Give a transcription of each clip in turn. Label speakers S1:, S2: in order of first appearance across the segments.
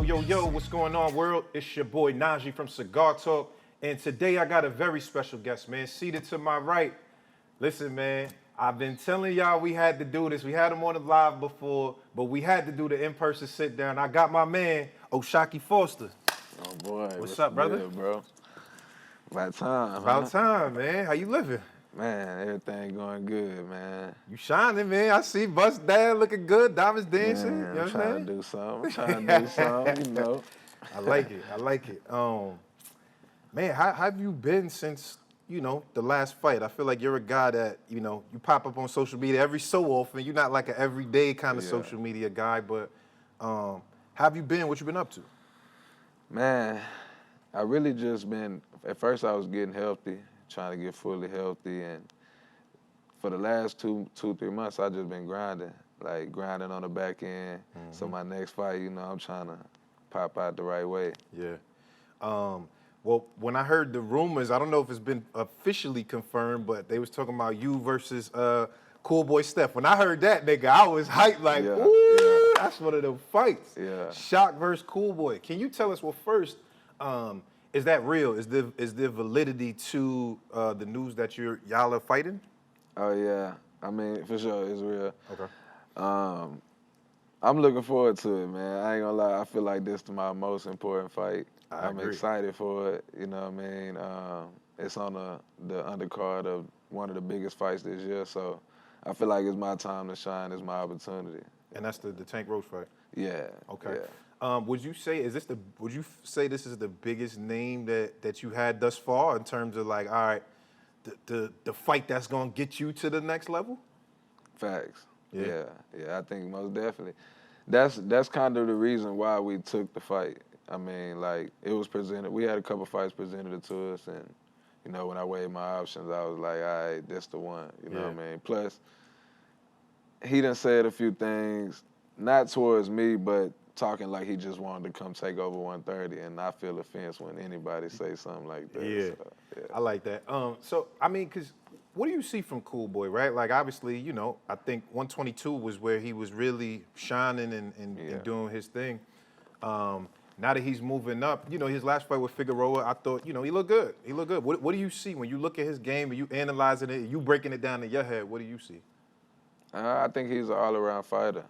S1: Yo, what's going on, world? It's your boy Naji from Cigar Talk, and today I got a very special guest, man. Seated to my right. Listen, man, I've been telling y'all we had to do this. We had him on the live before, but we had to do the in-person sit-down. I got my man, Oshaquie Foster.
S2: Oh, boy.
S1: What's up, brother?
S2: Good, bro? About time,
S1: About time, man. How you living?
S2: Man, everything going good, man.
S1: You shining, man. I see Bust Dad looking good, diamonds dancing.
S2: Man,
S1: You know
S2: I'm
S1: what I'm
S2: trying
S1: saying?
S2: to do something. I'm trying to do something, you know.
S1: I like it. Man, how have you been since, the last fight? I feel like you're a guy that, you pop up on social media every so often. You're not like an everyday kind of
S2: Yeah.
S1: social media guy, but how have you been? What you been up to?
S2: Man, I really just been, at first I was getting healthy, trying to get fully healthy, and for the last 3 months, I just been grinding, like grinding on the back end. So my next fight, I'm trying to pop out the right way.
S1: Yeah. Well, when I heard the rumors, I don't know if it's been officially confirmed, but they was talking about you versus Cool Boy Steph. When I heard that, nigga, I was hyped like,
S2: Yeah,
S1: ooh, that's one of them fights.
S2: Yeah.
S1: Shock versus Cool Boy. Can you tell us, well, first, is that real? Is there validity to the news that y'all are fighting?
S2: Oh, yeah. I mean, for sure, it's real.
S1: Okay.
S2: I'm looking forward to it, man. I ain't gonna lie. I feel like this is my most important fight. I'm
S1: agree.
S2: excited for it. You know what I mean? It's on the undercard of one of the biggest fights this year, so I feel like it's my time to shine. It's my opportunity.
S1: And that's the Tank Roach fight.
S2: Yeah.
S1: Okay.
S2: Yeah.
S1: Would you say this is the biggest name that you had thus far in terms of like, all right, the fight that's gonna get you to the next level?
S2: Facts.
S1: Yeah.
S2: Yeah. I think most definitely. That's kind of the reason why we took the fight. I mean, like, it was presented. We had a couple fights presented to us, and when I weighed my options, I was like, all right, this the one. You know what I mean? Plus, he done said a few things, not towards me, but talking like he just wanted to come take over 130, and I feel offense when anybody say something like that.
S1: Yeah.
S2: So, yeah.
S1: I like that. So I mean, cause what do you see from Cool Boy, right? Like obviously, I think 122 was where he was really shining and doing his thing. Now that he's moving up, his last fight with Figueroa, I thought, he looked good. He looked good. What do you see when you look at his game and you analyzing it, you breaking it down in your head? What do you see?
S2: I think he's an all-around fighter.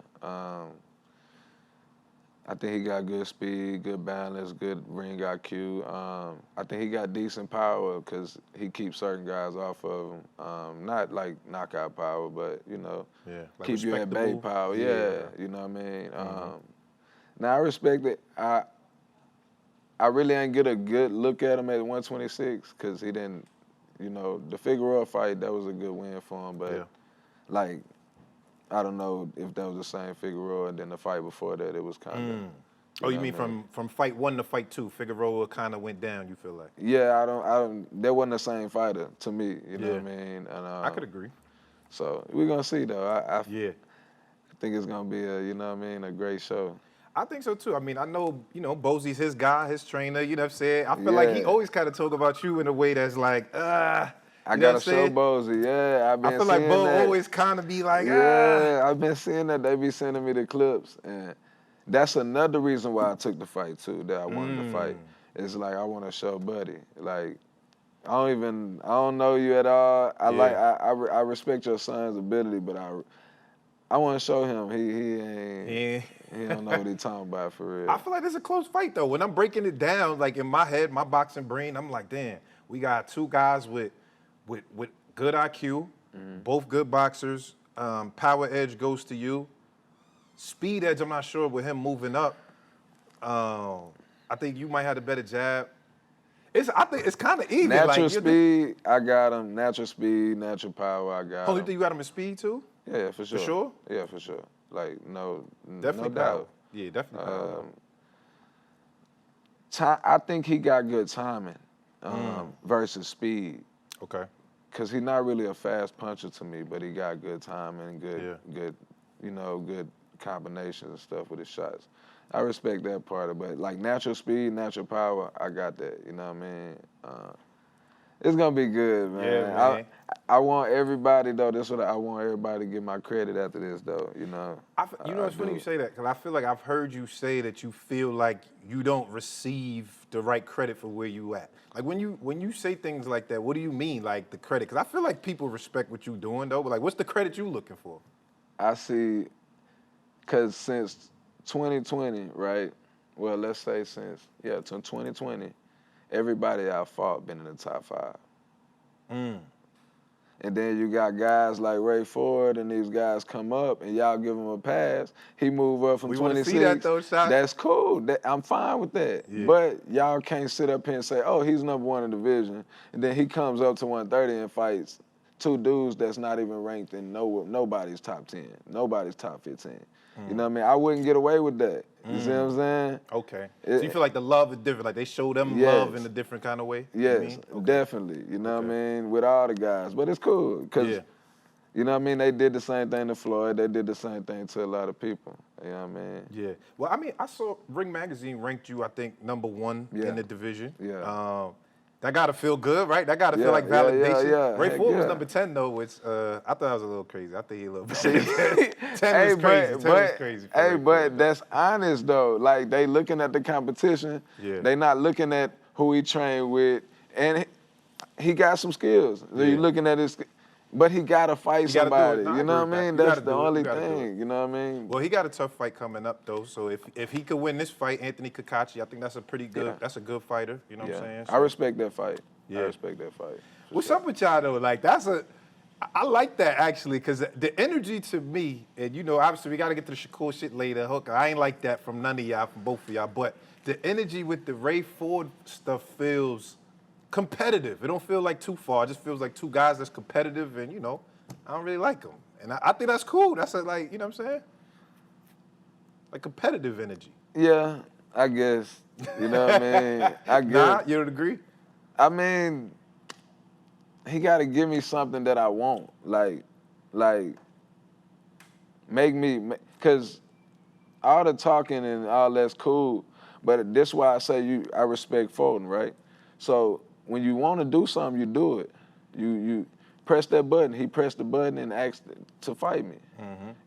S2: I think he got good speed, good balance, good ring IQ. I think he got decent power because he keeps certain guys off of him. Not like knockout power, but,
S1: like
S2: keep you at bay power.
S1: Yeah.
S2: You know what I mean? Now, I respect it. I really ain't get a good look at him at 126 because he didn't, the Figueroa fight, that was a good win for him. But, like, I don't know if that was the same Figueroa, and then the fight before that, it was kind of.
S1: Oh, you mean from fight 1 to fight 2, Figueroa kind of went down, you feel like?
S2: Yeah, I don't. That wasn't the same fighter to me, you know what I mean? And,
S1: I could agree.
S2: So, we're going to see, though. I
S1: Yeah.
S2: think it's going to be a great show.
S1: I think so too. I mean, I know, Bosie's his guy, his trainer, you know what I'm saying? I feel like he always kind of talk about you in a way that's like,
S2: I gotta show Bosie, I've been
S1: I feel like
S2: seeing
S1: Bo
S2: that.
S1: always kind of be like,
S2: I've been seeing that. They be sending me the clips, and that's another reason why I took the fight too, that I wanted to fight. It's like, I want to show Buddy. Like, I don't know you at all. I respect your son's ability, but I want to show him he don't know what he's talking about for real.
S1: I feel like this is a close fight though. When I'm breaking it down, like in my head, my boxing brain, I'm like, damn, we got two guys with good IQ, both good boxers. Power edge goes to you. Speed edge, I'm not sure with him moving up. I think you might have the better jab. I think it's kind of even.
S2: Natural speed, I got him. Natural speed, natural power, I got him.
S1: Oh, you think you got him in speed too?
S2: Yeah, for sure.
S1: For sure?
S2: Yeah, for sure. Like,
S1: Definitely
S2: no doubt.
S1: Yeah, definitely power.
S2: I think he got good timing versus speed.
S1: Okay.
S2: Because he's not really a fast puncher to me, but he got good timing, good combinations and stuff with his shots. I respect that part of it. But, like, natural speed, natural power, I got that, you know what I mean? It's gonna be good, man.
S1: Yeah, man.
S2: I want everybody though. That's what I want everybody to get my credit after this though. You know.
S1: You know, it's funny you say that because I feel like I've heard you say that you feel like you don't receive the right credit for where you at. Like when you say things like that, what do you mean, like the credit? Because I feel like people respect what you doing though. But like, what's the credit you looking for?
S2: I see, cause since 2020, right? Well, let's say since 2020, everybody I fought been in the top 5. And then you got guys like Ray Ford and these guys come up and y'all give him a pass. He move up from
S1: We
S2: 26.
S1: want to see that though, Shot.
S2: That's cool. I'm fine with that.
S1: Yeah.
S2: But y'all can't sit up here and say, oh, he's number 1 in the division. And then he comes up to 130 and fights 2 dudes that's not even ranked in nobody's top 10, nobody's top 15. You know what I mean? I wouldn't get away with that. You see what I'm saying?
S1: Okay. So you feel like the love is different, like they show them love in a different kind of way?
S2: Yes, definitely. You know what I mean? With all the guys. But it's cool, because, you know what I mean? They did the same thing to Floyd. They did the same thing to a lot of people. You know what I mean?
S1: Yeah. Well, I mean, I saw Ring Magazine ranked you, I think, number 1 in the division.
S2: Yeah.
S1: That gotta feel good, right? That gotta feel like validation.
S2: Yeah.
S1: Ray
S2: Heck
S1: Ford was
S2: yeah.
S1: number 10 though, which I thought I was a little crazy. I think he a little bit. 10
S2: Hey,
S1: was crazy. 10 was crazy.
S2: Hey, but that's honest though. Like they looking at the competition.
S1: Yeah.
S2: They not looking at who he trained with, and he got some skills. So you looking at his, but he gotta fight somebody.
S1: No,
S2: you know what I mean? That's the only
S1: do
S2: thing. You know what I mean?
S1: Well, he got a tough fight coming up though. So if he could win this fight, Anthony Kakachi, I think that's a pretty good. That's a good fighter. You know what I'm saying? So,
S2: I respect that fight.
S1: Yeah.
S2: I respect that fight.
S1: What's up with y'all though? Like I like that actually, because the energy to me, and you know, obviously we got to get to the Shakur shit later. Hooker, I ain't like that from none of y'all, from both of y'all. But the energy with the Ray Ford stuff feels competitive. It don't feel like too far. It just feels like 2 guys that's competitive, and you know, I don't really like them. And I think that's cool. That's like, you know what I'm saying? Like competitive energy.
S2: Yeah, I guess. You know what I mean? I guess.
S1: Nah, you don't agree?
S2: I mean, he got to give me something that I want. Like, make me, because all the talking and all that's cool, but this why I say I respect Fulton, right? So when you want to do something, you do it. You press that button. He pressed the button and asked to fight me.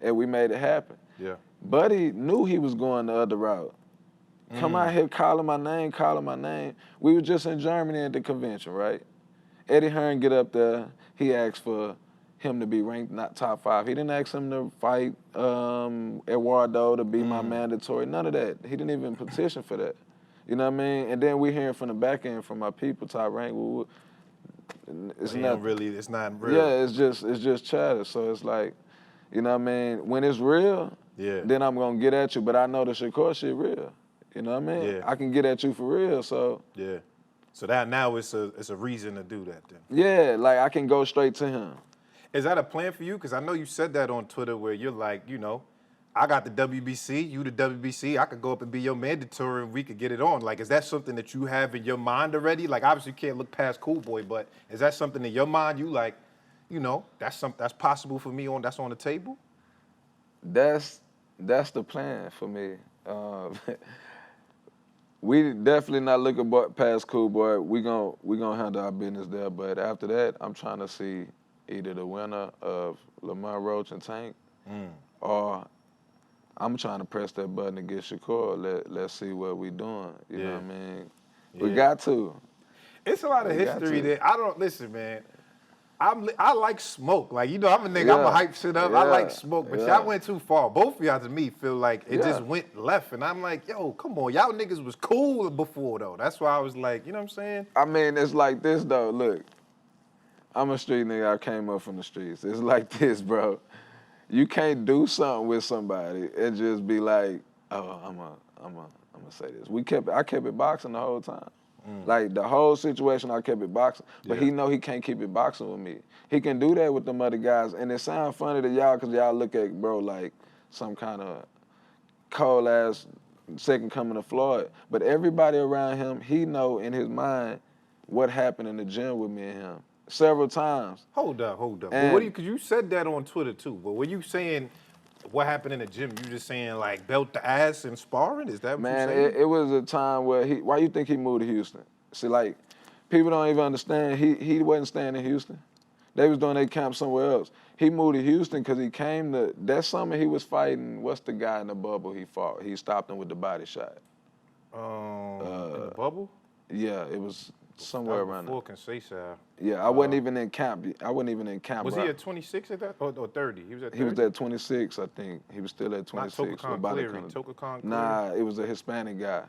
S2: And we made it happen.
S1: Yeah.
S2: Buddy knew he was going the other route. Come out here calling my name. We were just in Germany at the convention, right? Eddie Hearn get up there. He asked for him to be ranked not top 5. He didn't ask him to fight Eduardo to be my mandatory. None of that. He didn't even petition for that. You know what I mean? And then we hearing from the back end from my people, top rank. It's not
S1: really. It's not real.
S2: Yeah, it's just chatter. So it's like, you know what I mean? When it's real, then I'm gonna get at you. But I know the Shakur shit real. You know what I mean?
S1: Yeah.
S2: I can get at you for real, so.
S1: Yeah. So that now it's a reason to do that then.
S2: Yeah, like I can go straight to him.
S1: Is that a plan for you? Because I know you said that on Twitter where you're like, you know, I got the WBC, you the WBC, I could go up and be your mandatory and we could get it on. Like, is that something that you have in your mind already? Like, obviously you can't look past Cool Boy, but is that something in your mind you like, you know, that's possible for me that's on the table?
S2: That's the plan for me. We definitely not looking past Cool Boy. We gonna handle our business there. But after that, I'm trying to see either the winner of Lamar Roach and Tank, or I'm trying to press that button to get Shakur. Let's see what we doing. You know what I mean? We got to.
S1: It's a lot of history that I don't listen, man. I like smoke. Like, you know, I'm a nigga, I'm a hype shit up. I like smoke, but y'all went too far. Both of y'all, to me, feel like it just went left. And I'm like, yo, come on. Y'all niggas was cool before, though. That's why I was like, you know what I'm saying?
S2: I mean, it's like this, though. Look, I'm a street nigga. I came up from the streets. It's like this, bro. You can't do something with somebody and just be like, oh, I'm gonna say this. I kept it boxing the whole time. Like, the whole situation, I kept it boxing. But he know he can't keep it boxing with me. He can do that with them other guys. And it sounds funny to y'all because y'all look at, bro, like some kind of cold-ass second coming of Floyd. But everybody around him, he know in his mind what happened in the gym with me and him several times.
S1: Hold up. Well, because you said that on Twitter, too. But were you saying what happened in the gym? You just saying, like, belt the ass and sparring? Is that what you saying?
S2: Man, it was a time where why you think he moved to Houston? See, like, People don't even understand. He wasn't staying in Houston. They was doing their camp somewhere else. He moved to Houston because he came to, that summer he was fighting, what's the guy in the bubble he fought? He stopped him with the body shot.
S1: In the bubble?
S2: Yeah, it was somewhere around there.
S1: Before Conceição.
S2: Yeah, I wasn't even in camp.
S1: Was he at 26 at that? Or 30? He was at 30?
S2: He was at 26, I think. He was still at 26.
S1: Not Tocacon Cleary.
S2: Nah, it was a Hispanic guy.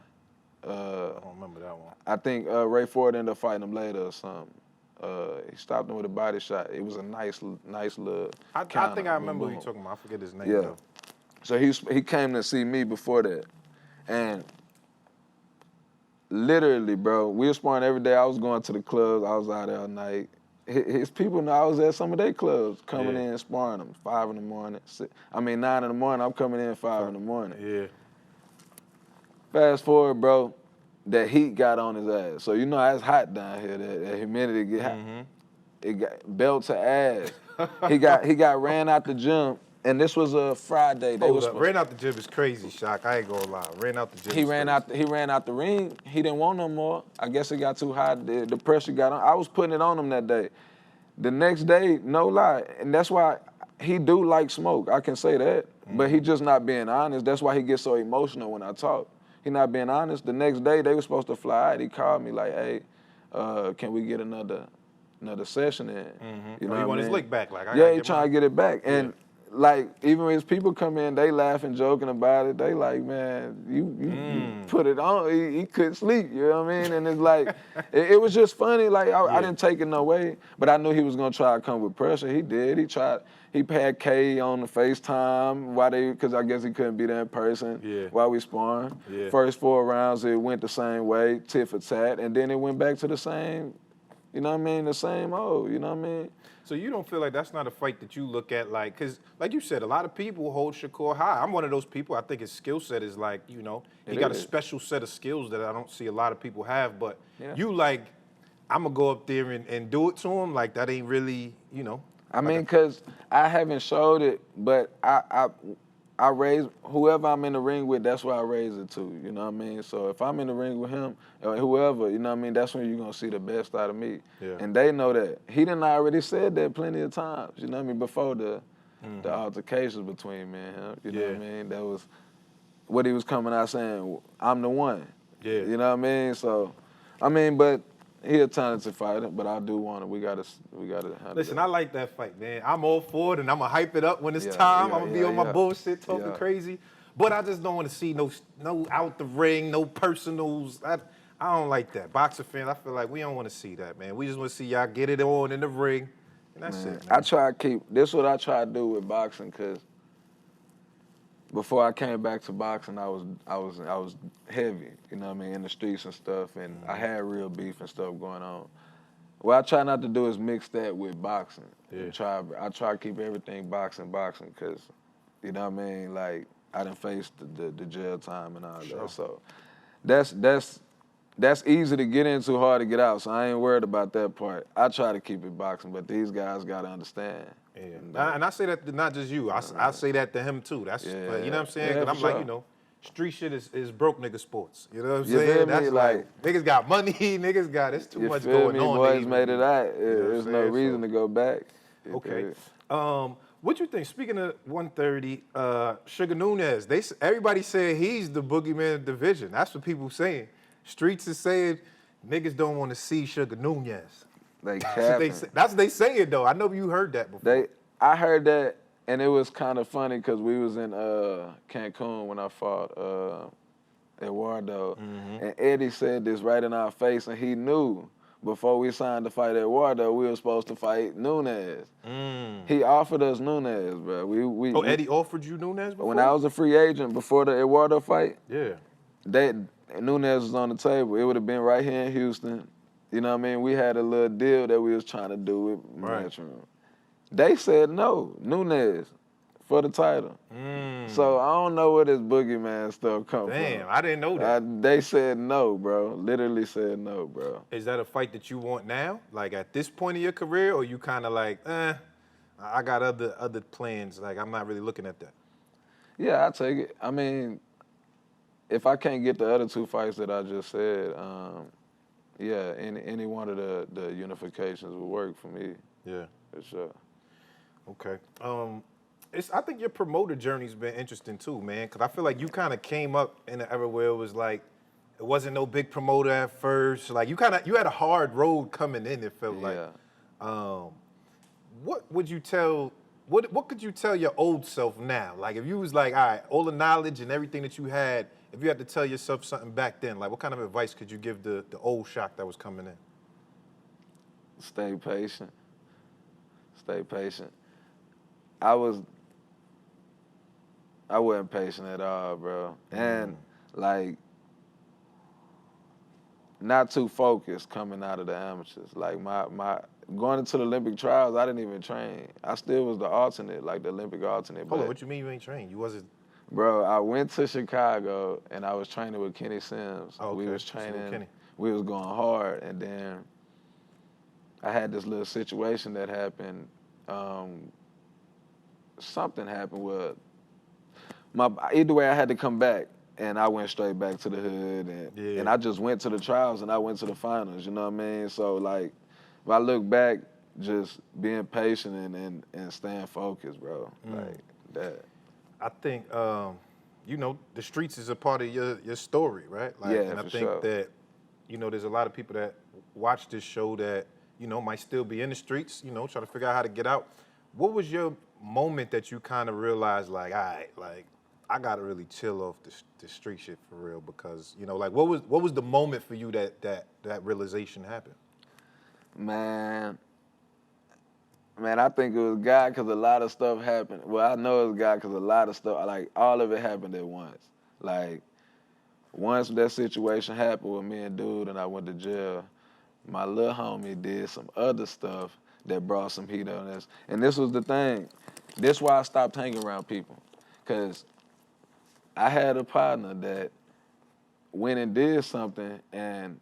S1: I don't remember that one.
S2: I think Ray Ford ended up fighting him later or something. He stopped him with a body shot. It was a nice little
S1: I think I remember who you're talking about. I forget his name, though.
S2: So he came to see me before that. And literally, bro, we were sparring every day. I was going to the clubs. I was out there all night. His people know I was at some of their clubs, coming in sparring them, 5 in the morning. 9 in the morning, I'm coming in 5 in the morning.
S1: Yeah.
S2: Fast forward, bro, that heat got on his ass. So you know it's hot down here. That humidity get hot. It got belt to ass. he got ran out the gym, and this was a Friday.
S1: Ran out the gym is crazy, Shock. I ain't gonna lie. Ran out the gym. He ran
S2: out the ring. He didn't want no more. I guess it got too hot. The pressure got on. I was putting it on him that day. The next day, no lie, and that's why he do like smoke. I can say that, but he just not being honest. That's why he gets so emotional when I talk. He not being honest. The next day, they were supposed to fly out. He called me like, hey, can we get another session in?
S1: You know, he want his lick back. Like,
S2: he trying to get it back. And like, even when his people come in, they laughing, joking about it. They like, man, you put it on. He couldn't sleep, you know what I mean? And it's like, it was just funny. Like, I didn't take it no way, but I knew he was gonna try to come with pressure. He did. He tried. He had K on the FaceTime because I guess he couldn't be there in person while we sparring. First 4 rounds, it went the same way, tit for tat, and then it went back to the same, you know what I mean, the same old, you know what I mean?
S1: So you don't feel like that's not a fight that you look at like, because like you said, a lot of people hold Shakur high. I'm one of those people. I think his skill set is like, you know, he got a special set of skills that I don't see a lot of people have. But you like, I'm going to go up there and do it to him. Like, that ain't really, you know.
S2: I mean, because I haven't showed it, but I raise, whoever I'm in the ring with, that's what I raise it to, you know what I mean? So if I'm in the ring with him, or whoever, you know what I mean, that's when you're going to see the best out of me. And they know that. He done already said that plenty of times, you know what I mean, before the altercations between me and him, you know what I mean? That was what he was coming out saying, I'm the one. You know what I mean? So, I mean, but he a talented fighter, but I do want to. We gotta.
S1: Listen, I like that fight, man. I'm all for it, and I'm gonna hype it up when it's time. I'm gonna be on my bullshit, talking crazy. But I just don't want to see no out the ring, no personals. I don't like that. Boxer fans, I feel like we don't want to see that, man. We just want to see y'all get it on in the ring, and that's it. Man.
S2: I try to keep. This is what I try to do with boxing, cause before I came back to boxing, I was heavy, you know what I mean, in the streets and stuff, and I had real beef and stuff going on. What I try not to do is mix that with boxing. I try to keep everything boxing, because, you know what I mean, like, I done faced the jail time and all that. So that's easy to get into, hard to get out, so I ain't worried about that part. I try to keep it boxing, but these guys got to understand.
S1: And I say that to not just you. I say that to him too. That's you know what I'm saying? Because I'm like, you know, street shit is broke nigga sports. You know what I'm saying? That's like niggas got money, niggas got it's too much going on.
S2: Boys made it out. There's no reason to go back.
S1: Okay. What you think? Speaking of 130, Sugar Nunez. Everybody said he's the boogeyman of the division. That's what people saying. Streets is saying niggas don't want to see Sugar Nunez. That's what they saying though. I know you heard that before.
S2: I heard that, and it was kind of funny because we was in Cancun when I fought Eduardo, and Eddie said this right in our face, and he knew before we signed to fight Eduardo, we were supposed to fight Nunez. He offered us Nunez, bro.
S1: Eddie offered you Nunez before?
S2: When I was a free agent before the Eduardo fight,
S1: yeah,
S2: Nunez was on the table. It would have been right here in Houston. You know what I mean? We had a little deal that we was trying to do with Matchroom. They said no, Nunez, for the title. So I don't know where this boogeyman stuff come from.
S1: Damn, I didn't know that.
S2: They said no, bro. Literally said no, bro.
S1: Is that a fight that you want now? Like at this point in your career, or you kind of like, I got other plans. Like I'm not really looking at that.
S2: Yeah, I take it. I mean, if I can't get the other 2 fights that I just said, Yeah, any one of the unifications would work for me.
S1: Yeah.
S2: For sure.
S1: Okay. I think your promoter journey's been interesting too, man. Cause I feel like you kind of came up in an era where it was like, it wasn't no big promoter at first. Like you had a hard road coming in. It felt like.
S2: Yeah.
S1: What would you tell? What could you tell your old self now? Like if you was like, all right, all the knowledge and everything that you had, if you had to tell yourself something back then, like what kind of advice could you give the old Shock that was coming in?
S2: Stay patient. Stay patient. I wasn't patient at all, bro. And like not too focused coming out of the amateurs. Like my going into the Olympic trials, I didn't even train. I still was the alternate, like the Olympic alternate.
S1: Hold on, what you mean you ain't trained? You wasn't.
S2: Bro, I went to Chicago and I was training with Kenny Sims.
S1: Oh, okay.
S2: We was
S1: So
S2: training,
S1: Kenny.
S2: we was going hard, and then I had this little situation that happened. Something happened with either way I had to come back, and I went straight back to the hood, and I just went to the trials and I went to the finals, you know what I mean? So like, if I look back, just being patient and staying focused, bro, like that.
S1: I think the streets is a part of your story, right? Like,
S2: Yeah,
S1: and I
S2: for
S1: think
S2: sure.
S1: that there's a lot of people that watch this show that might still be in the streets, trying to figure out how to get out. What was your moment that you kind of realized, like, all right, like I gotta really chill off the street shit for real? Because like what was the moment for you that realization happened?
S2: Man, I think it was God because a lot of stuff happened. Well, I know it was God because a lot of stuff, like all of it happened at once. Like once that situation happened with me and dude and I went to jail, my little homie did some other stuff that brought some heat on us. And this was the thing. This is why I stopped hanging around people. Because I had a partner that went and did something and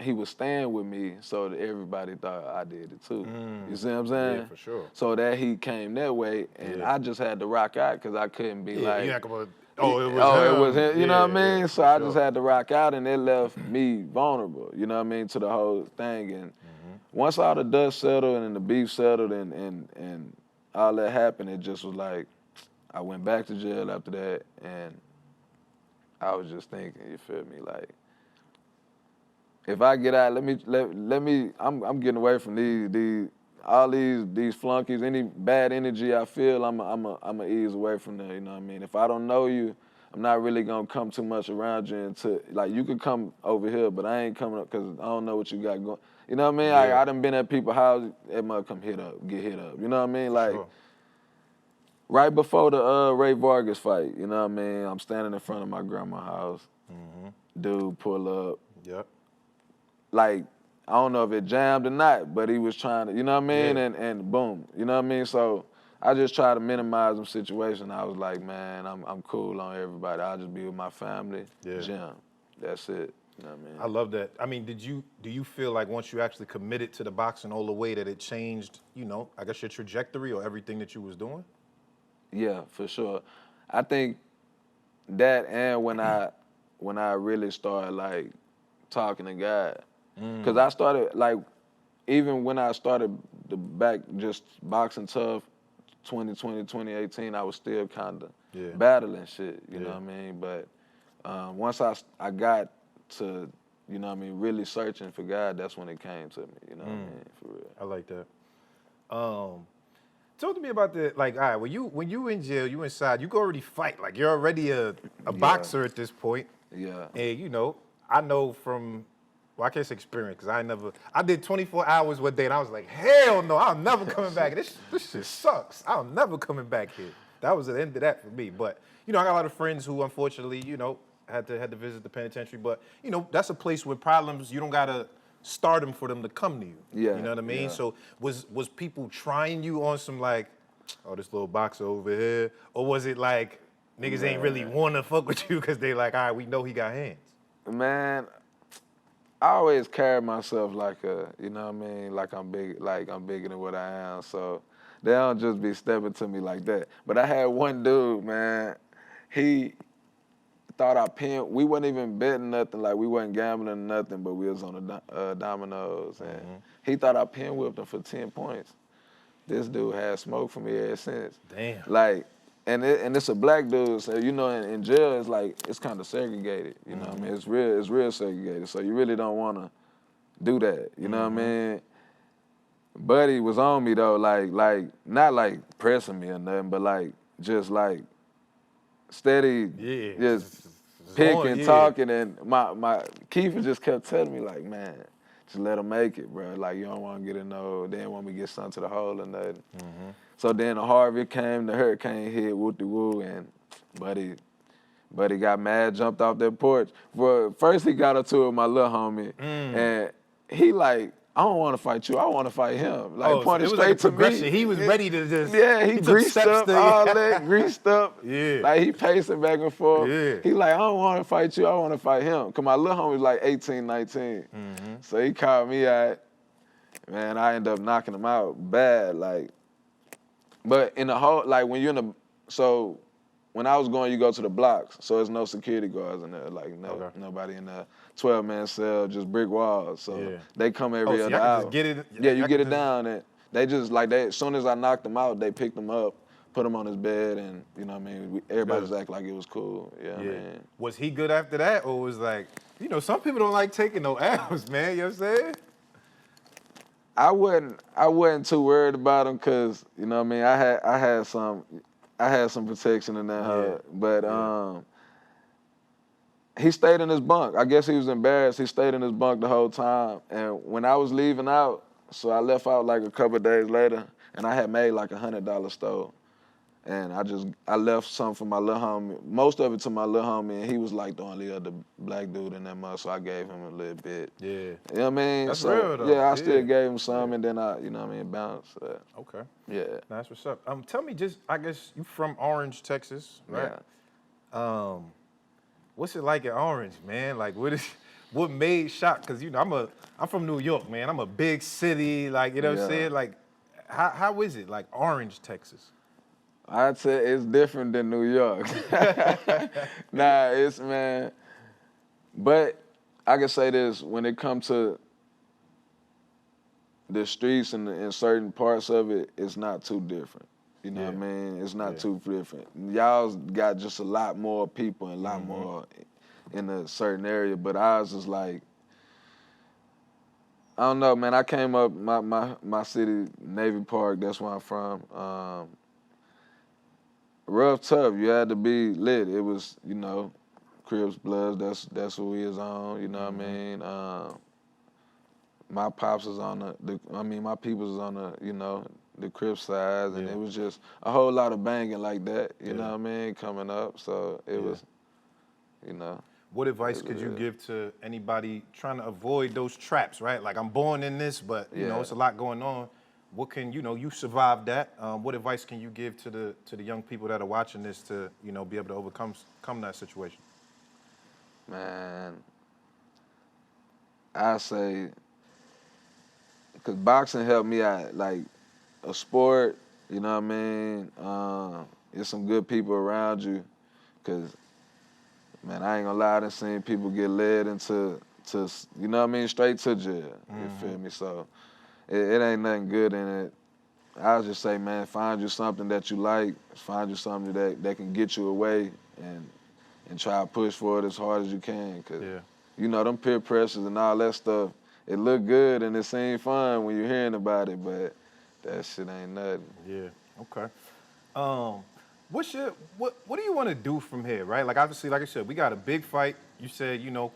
S2: he was staying with me so that everybody thought I did it too. You see what I'm saying?
S1: Yeah, for sure.
S2: So that he came that way and I just had to rock out because I couldn't be like,
S1: you're not gonna, it was him.
S2: You know what I mean? So I just
S1: sure.
S2: had to rock out and it left me vulnerable, you know what I mean, to the whole thing. And once all the dust settled and the beef settled and all that happened, it just was like, I went back to jail after that and I was just thinking, you feel me, like, if I get out, let me. I'm getting away from these flunkies. Any bad energy I feel, I'm a ease away from that. You know what I mean? If I don't know you, I'm not really gonna come too much around you until like you could come over here, but I ain't coming up because I don't know what you got going. You know what I mean?
S1: Yeah.
S2: I done been at people's houses, it might get hit up. You know what I mean? Like
S1: Sure.
S2: right before the Ray Vargas fight. You know what I mean? I'm standing in front of my grandma's house. Dude pull up.
S1: Yep.
S2: Like, I don't know if it jammed or not, but he was trying to, you know what I mean?
S1: Yeah.
S2: And boom, you know what I mean? So I just try to minimize them situations. I was like, man, I'm cool on everybody. I'll just be with my family, gym. That's it. You know what I mean?
S1: I love that. I mean, do you feel like once you actually committed to the boxing all the way that it changed, I guess your trajectory or everything that you was doing?
S2: Yeah, for sure. I think that and when I really started like talking to God. Because I started, like, even when I started the back just boxing tough, 2020, 2018, I was still kind of battling shit, you know what I mean? But once I got to, you know what I mean, really searching for God, that's when it came to me, you know what I mean, for real.
S1: I like that. Talk to me about the, like, all right, when you in jail, you inside, you can already fight. Like, you're already a boxer at this point.
S2: Yeah.
S1: And, I know from, well, I can't say experience, because I did 24 hours one day, and I was like, hell no, I'm never coming back. This shit sucks. I'm never coming back here. That was the end of that for me. But, I got a lot of friends who, unfortunately, had to visit the penitentiary. But, that's a place where problems, you don't got to start them for them to come to you.
S2: Yeah,
S1: You know what I mean?
S2: yeah.
S1: So was people trying you on some, like, oh, this little boxer over here? Or was it like, niggas ain't really want to fuck with you because they like, all right, we know he got hands?
S2: Man, I always carry myself like you know what I mean, like I'm bigger than what I am. So they don't just be stepping to me like that. But I had one dude, man, he thought I pinned. We wasn't even betting nothing. Like, we wasn't gambling or nothing, but we was on the dominoes. And he thought I pin-whipped him for 10 points. This dude had smoke for me ever since.
S1: Damn.
S2: Like, and it's a black dude, so you know, in jail it's kind of segregated. You know what I mean? It's real segregated. So you really don't want to do that. You know what I mean? Buddy was on me though, like not like pressing me or nothing, but like just like steady, just picking, talking, and my Kiefer just kept telling me like, man, just let him make it, bro. Like, you don't want to get in no, they didn't want me to get something to the hole or nothing. So then the Harvey came, the hurricane hit, whoop-de-woo, and Buddy got mad, jumped off that porch. But first he got up to it with my little homie, and he like, I don't want to fight you, I want to fight him. Like, pointed
S1: so it was
S2: straight
S1: like a
S2: to
S1: progression.
S2: me.
S1: He was ready to just,
S2: he greased up all that, greased up.
S1: Yeah.
S2: Like, he pacing back and forth.
S1: Yeah.
S2: He like, I don't want to fight you, I want to fight him. Because my little homie was like 18, 19. So he called me out. Man, I ended up knocking him out bad, like. But in the whole, like, when you're in the, so when I was going, you go to the blocks, so there's no security guards in there, like nobody in the 12-man cell, just brick walls. So they come every other hour.
S1: Just get it,
S2: you get it down, and they just like as soon as I knocked him out, they picked him up, put him on his bed, and you know what I mean. Everybody just act like it was cool. Yeah. I mean.
S1: Was he good after that, or was like, you know, some people don't like taking no L's, man. You know what I'm saying?
S2: I wasn't too worried about him because, you know what I mean, I had some protection in that hood. But he stayed in his bunk. I guess he was embarrassed. He stayed in his bunk the whole time. And when I was leaving out, so I left out like a couple of days later, and I had made like $100 stove. And I left some for my little homie, most of it to my little homie, and he was like the only other black dude in that month, so I gave him a little bit.
S1: Yeah.
S2: You know what I mean?
S1: That's
S2: so,
S1: real, though.
S2: Yeah, I still gave him some, and then I, you know what I mean, bounced.
S1: Okay.
S2: Yeah.
S1: That's what's up. Tell me just, I guess you from Orange, Texas, right?
S2: Yeah.
S1: What's it like in Orange, man? Like, what made Shaq? Because, you know, I'm from New York, man. I'm a big city, like, you know what I'm saying? Like, how is it, like, Orange, Texas?
S2: I'd say it's different than New York. Nah, man. But I can say this, when it comes to the streets and certain parts of it, it's not too different. You know what I mean? It's not too different. Y'all's got just a lot more people and a lot more in a certain area, but ours is like, I don't know, man. I came up, my city, Navy Park, that's where I'm from. Rough, tough, you had to be lit. It was, you know, Crips, Bloods, that's what we is on, you know what I mean? My pops was on my peoples was on the, you know, the Crips side, and it was just a whole lot of banging like that, you know what I mean, coming up, so it was, you know.
S1: What advice could you give to anybody trying to avoid those traps, right? Like, I'm born in this, but, you know, it's a lot going on. What can, you know, you survived that. What advice can you give to the young people that are watching this to, you know, be able to overcome that situation?
S2: Man, I say, because boxing helped me out, like a sport, you know what I mean? There's some good people around you, because, man, I ain't gonna lie, I done seen people get led into, you know what I mean, straight to jail, you feel me? So it ain't nothing good in it. I would just say, man, find you something that you like, find you something that can get you away, and try to push for it as hard as you can, because, you know, them peer pressures and all that stuff, it look good and it seem fun when you're hearing about it, but that shit ain't nothing.
S1: Yeah, okay. What do you want to do from here, right? Like, obviously, like I said, we got a big fight. You said, you know,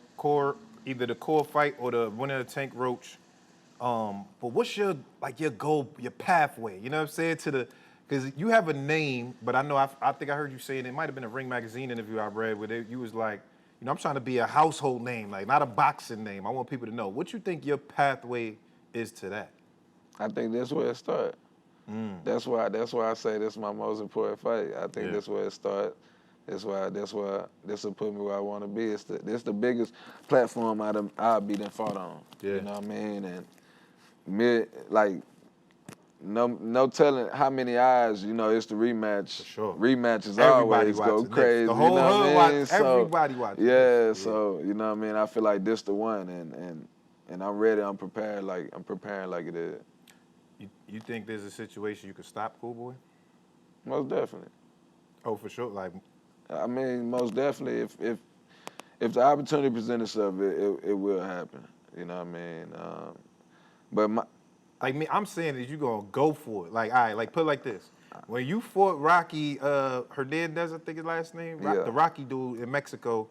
S1: either the core fight or the winner of the Tank Roach. But what's your goal, your pathway? You know what I'm saying? Because you have a name, but I know I think I heard you saying, it might have been a Ring Magazine interview I read where you was like, you know, I'm trying to be a household name, like not a boxing name. I want people to know. What you think your pathway is to that?
S2: I think that's where it starts. That's why I say this is my most important fight. I think that's where it starts. That's why this will put me where I want to be. It's the biggest platform I'll be fought on. You know what I mean? And no telling how many eyes, it's the rematch.
S1: For sure.
S2: Rematches
S1: Everybody
S2: always go
S1: watching this.
S2: crazy.
S1: The whole hood
S2: what I mean?
S1: watch. Everybody watching
S2: Yeah,
S1: this.
S2: so you know what I mean. I feel like this the one, and I'm ready. I'm prepared. I'm preparing like it is.
S1: You think there's a situation you could stop Cool Boy?
S2: Most definitely.
S1: Oh, for sure. Like,
S2: I mean, most definitely. If the opportunity presents itself, it will happen. You know what I mean? But
S1: like me, I'm saying that you gonna go for it. Like, all right, like put it like this: when you fought Rocky Hernandez, I think his last name,
S2: Yeah.
S1: the Rocky dude in Mexico,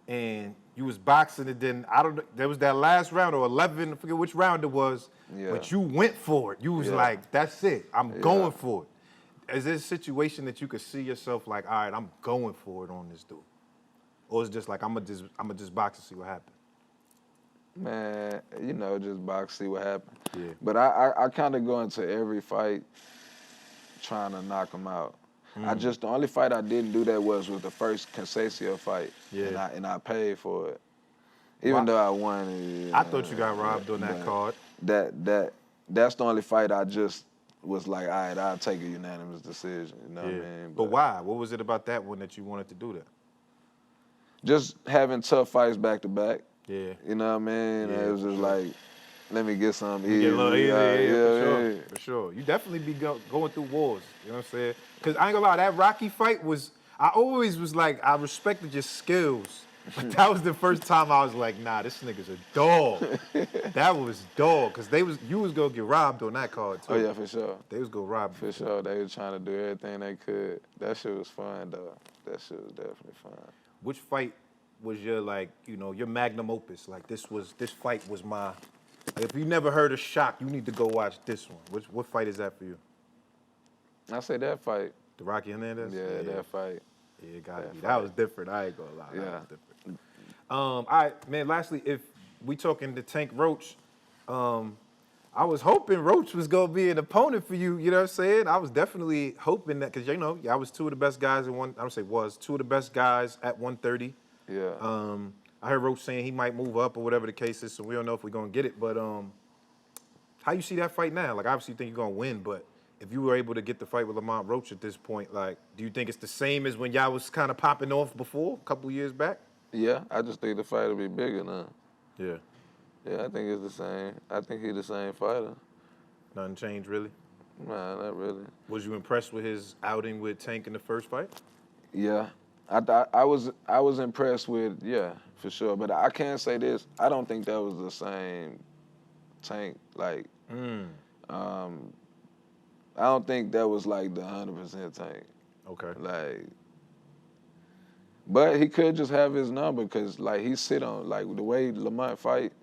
S1: and you was boxing, and then I don't know, there was that last round or 11, I forget which round it was,
S2: Yeah.
S1: but you went for it. You was
S2: Yeah.
S1: like, that's it, I'm
S2: Yeah.
S1: going for it. Is there a situation that you could see yourself like, all right, I'm going for it on this dude, or it's just like I'm gonna just box and see what happens?
S2: Man, just box, see what happens.
S1: Yeah.
S2: But I kind of go into every fight trying to knock him out. The only fight I didn't do that was the first Conceição fight.
S1: Yeah.
S2: And I paid for it. Even though I won.
S1: I thought you got robbed on that card.
S2: That's the only fight I just was like, all right, I'll take a unanimous decision. You know what I mean?
S1: But why? What was it about that one that you wanted to do that?
S2: Just having tough fights back to back.
S1: Yeah.
S2: You know what I mean?
S1: Yeah,
S2: It was just like, let me get something
S1: Get a little easy,
S2: yeah,
S1: for sure. You definitely be going through wars, you know what I'm saying? Because I ain't gonna lie, that Rocky fight was, I always was like, I respected your skills, but that was the first time I was like, nah, this nigga's a dog. That was dog, because you was gonna get robbed on that card too.
S2: Oh yeah, for sure.
S1: They was gonna rob you.
S2: For sure, they was trying to do everything they could. That shit was fun though. That shit was definitely fun.
S1: Which fight was your your magnum opus? Like this fight was my. If you never heard of Shock, you need to go watch this one. What fight is that for you?
S2: I say that fight.
S1: The Rocky Hernandez?
S2: Yeah, that fight.
S1: Yeah, it got me. That was different. I ain't gonna lie.
S2: Yeah.
S1: That was different. All right, man, lastly, if we talking to Tank Roach, I was hoping Roach was gonna be an opponent for you, you know what I'm saying? I was definitely hoping that, because I was two of the best guys two of the best guys at 130.
S2: Yeah.
S1: I heard Roach saying he might move up or whatever the case is, so we don't know if we're gonna get it. But how you see that fight now? Like, obviously you think you're gonna win, but if you were able to get the fight with Lamont Roach at this point, like, do you think it's the same as when y'all was kind of popping off before, a couple years back?
S2: Yeah, I just think the fight will be bigger now.
S1: Yeah.
S2: Yeah, I think it's the same. I think he's the same fighter.
S1: Nothing changed, really?
S2: Nah, not really.
S1: Was you impressed with his outing with Tank in the first fight?
S2: Yeah. I was impressed with, for sure. But I can't say this. I don't think that was the same Tank. Like, I don't think that was like the 100% Tank.
S1: Okay.
S2: Like, but he could just have his number because, like, he sit on, like, the way Lamont fight,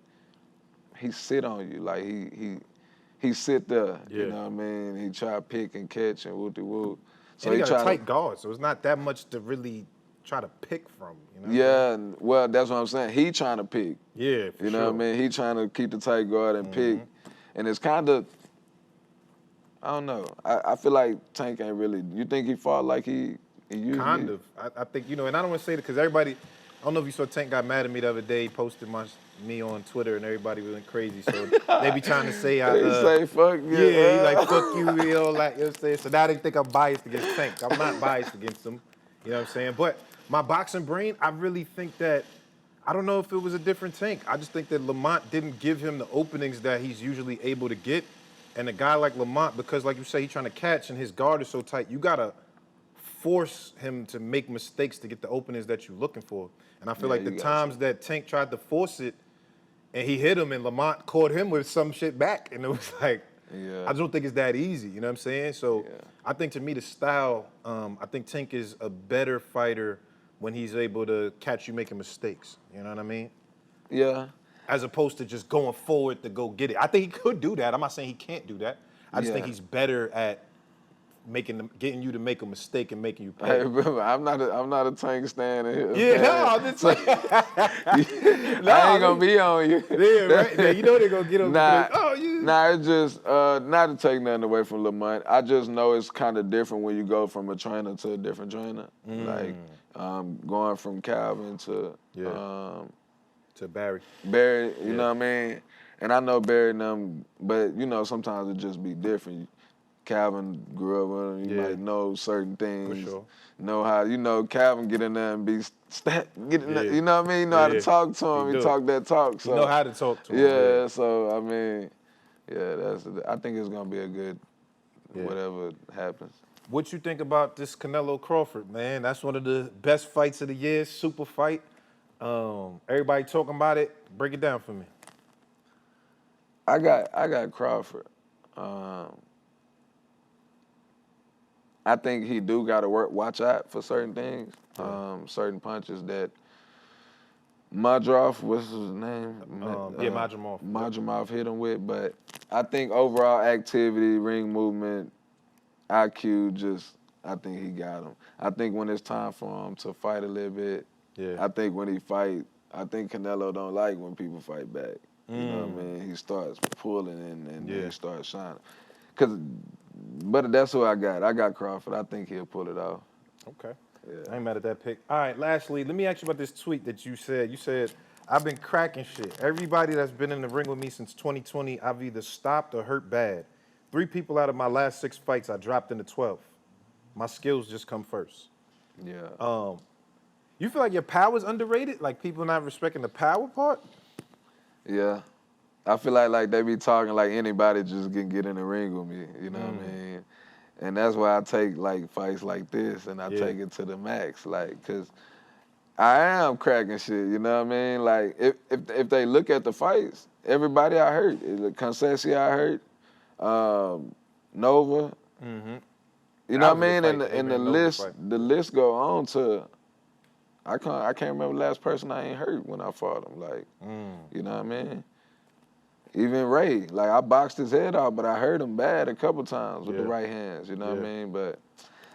S2: he sit on you. Like, he sit there, you know what I mean? He try to pick and catch and whoop-de-whoop.
S1: So he got a tight guard, so it's not that much to really try to pick from, you know?
S2: Yeah, well, that's what I'm saying. He trying to pick.
S1: Yeah, for
S2: You know what I mean? He trying to keep the tight guard and pick. And it's kind of, I don't know. I feel like Tank ain't really, you think he fought like he usually?
S1: Kind of. I think, and I don't want to say that because everybody, I don't know if you saw Tank got mad at me the other day. He posted me on Twitter and everybody went crazy. So they be trying to say
S2: They say fuck you.
S1: Yeah, he like fuck you, like, you know what I'm saying? So now they think I'm biased against Tank. I'm not biased against him. You know what I'm saying? But my boxing brain, I really think that, I don't know if it was a different Tank. I just think that Lamont didn't give him the openings that he's usually able to get. And a guy like Lamont, because like you say, he's trying to catch and his guard is so tight, you gotta force him to make mistakes to get the openings that you're looking for. And I feel like the times that Tank tried to force it and he hit him and Lamont caught him with some shit back. And it was like, I just don't think it's that easy, you know what I'm saying? So I think to me the style, I think Tank is a better fighter when he's able to catch you making mistakes, you know what I mean?
S2: Yeah.
S1: As opposed to just going forward to go get it. I think he could do that. I'm not saying he can't do that. I just think he's better at getting you to make a mistake and making you pay.
S2: Hey, remember, I'm not a Tank stand in here.
S1: Yeah, no, I'm just like,
S2: I ain't gonna be on you.
S1: Yeah, right. Yeah, you know they're gonna get on you.
S2: Nah, it's just not to take nothing away from Lamont. I just know it's kind of different when you go from a trainer to a different trainer. Like going from Calvin to
S1: Barry.
S2: Barry, you know what I mean? And I know Barry and them, but sometimes it just be different. Calvin grew up with him. You might know certain things.
S1: For sure.
S2: Know how, Calvin get in there and be, get in there, you know what I mean? You know how to
S1: Yeah.
S2: talk to him. He talk that talk. So.
S1: You know how to talk to him.
S2: Yeah, so, I mean, I think it's going to be a good whatever happens.
S1: What you think about this Canelo Crawford, man? That's one of the best fights of the year, super fight. Everybody talking about it. Break it down for me.
S2: I got Crawford. I think he do got to watch out for certain things, certain punches that Madrov, what's his name?
S1: Madrimov.
S2: Madrimov hit him with, but I think overall activity, ring movement, IQ, I think he got him. I think when it's time for him to fight a little bit, I think when he fight, I think Canelo don't like when people fight back. You know what I mean? He starts pulling and he starts shining. But that's who I got. I got Crawford. I think he'll pull it off. Okay. Yeah.
S1: I ain't mad at that pick. All right, lastly, let me ask you about this tweet that you said. You said, I've been cracking shit. Everybody that's been in the ring with me since 2020, I've either stopped or hurt bad. 3 people out of my last 6 fights, I dropped in the 12th. My skills just come first.
S2: Yeah.
S1: You feel like your power's underrated? Like people not respecting the power part?
S2: Yeah. I feel like they be talking like anybody just can get in the ring with me, you know what I mean? And that's why I take like fights like this and I take it to the max, like, cause I am cracking shit, you know what I mean? Like if they look at the fights, everybody I hurt, Concession I hurt, Nova, you know what I mean? And the list go on to, I can't remember the last person I ain't hurt when I fought him, like, you know what I mean? Even Ray, like I boxed his head off, but I hurt him bad a couple times with the right hands, you know what I mean? But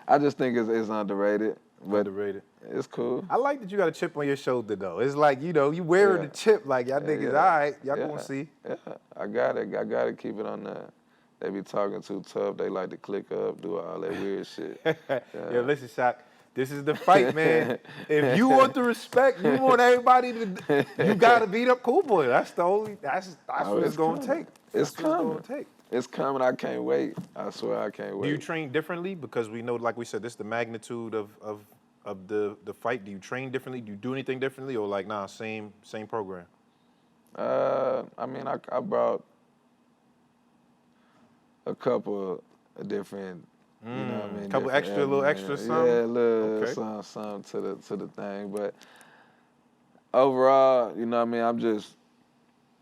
S2: I just think it's underrated. But
S1: Underrated.
S2: It's cool.
S1: I like that you got a chip on your shoulder though. It's like, you wearing the chip, like y'all niggas, all right, y'all gonna see.
S2: Yeah, I got to keep it on there. They be talking too tough. They like to click up, do all that weird shit.
S1: Yo, listen, Shaq. This is the fight, man. If you want the respect, you want everybody to, you gotta beat up Cool Boy. That's what it's gonna take.
S2: It's coming. It's coming. I can't wait. I swear I can't wait.
S1: Do you train differently? Because we know, like we said, this is the magnitude of the fight. Do you train differently? Do you do anything differently, or like same program?
S2: I mean, I brought a couple of different. You know what I mean?
S1: Couple extra, little extra something?
S2: Yeah, a little something to the thing. But overall, you know what I mean,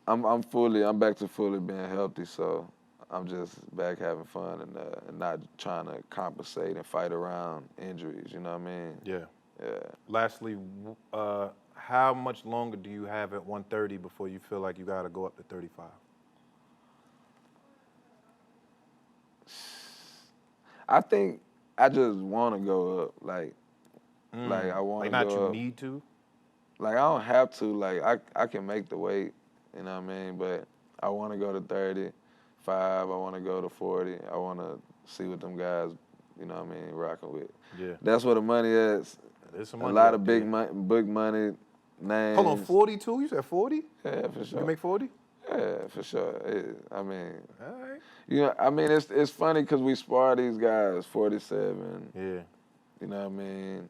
S2: I'm back to fully being healthy, so I'm just back having fun and not trying to compensate and fight around injuries, you know what I mean?
S1: Yeah.
S2: Yeah.
S1: Lastly, how much longer do you have at 130 before you feel like you gotta go up to 35?
S2: I think I just want to go up, like I want to go up.
S1: Like not you need to?
S2: Like I don't have to, like I can make the weight, you know what I mean? But I want to go to 35, I want to go to 40, I want to see what them guys, you know what I mean, rocking with.
S1: Yeah.
S2: That's where the money is.
S1: There's some
S2: a
S1: money
S2: lot of big money names.
S1: Hold on, 42? You said 40?
S2: Yeah, for sure.
S1: You make 40?
S2: Yeah, for sure. I mean,
S1: all right.
S2: You know, I mean, it's funny because we spar these guys 47.
S1: Yeah.
S2: You know what I mean?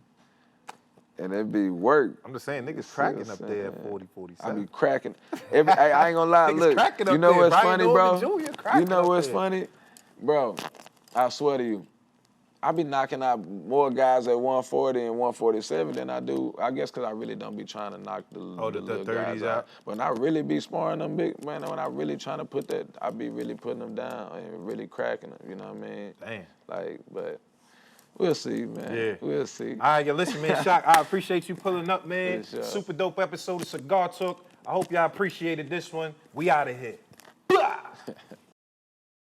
S2: And it be work.
S1: I'm just saying, niggas cracking up there at 40, 47.
S2: I be cracking. I ain't gonna lie. Look, you know what's funny, bro? You know what's funny? Bro, I swear to you, I be knocking out more guys at 140 and 147 than I do, I guess because I really don't be trying to knock the little
S1: 30s
S2: guys out. But when I really be sparring them big, man, when I really trying to put that, I be really putting them down and really cracking them, you know what I mean?
S1: Damn.
S2: Like, but we'll see, man.
S1: Yeah.
S2: We'll see.
S1: All right, yo, listen, man, Shock, I appreciate you pulling up, man.
S2: Sure.
S1: Super dope episode of Cigar Talk. I hope y'all appreciated this one. We out of here.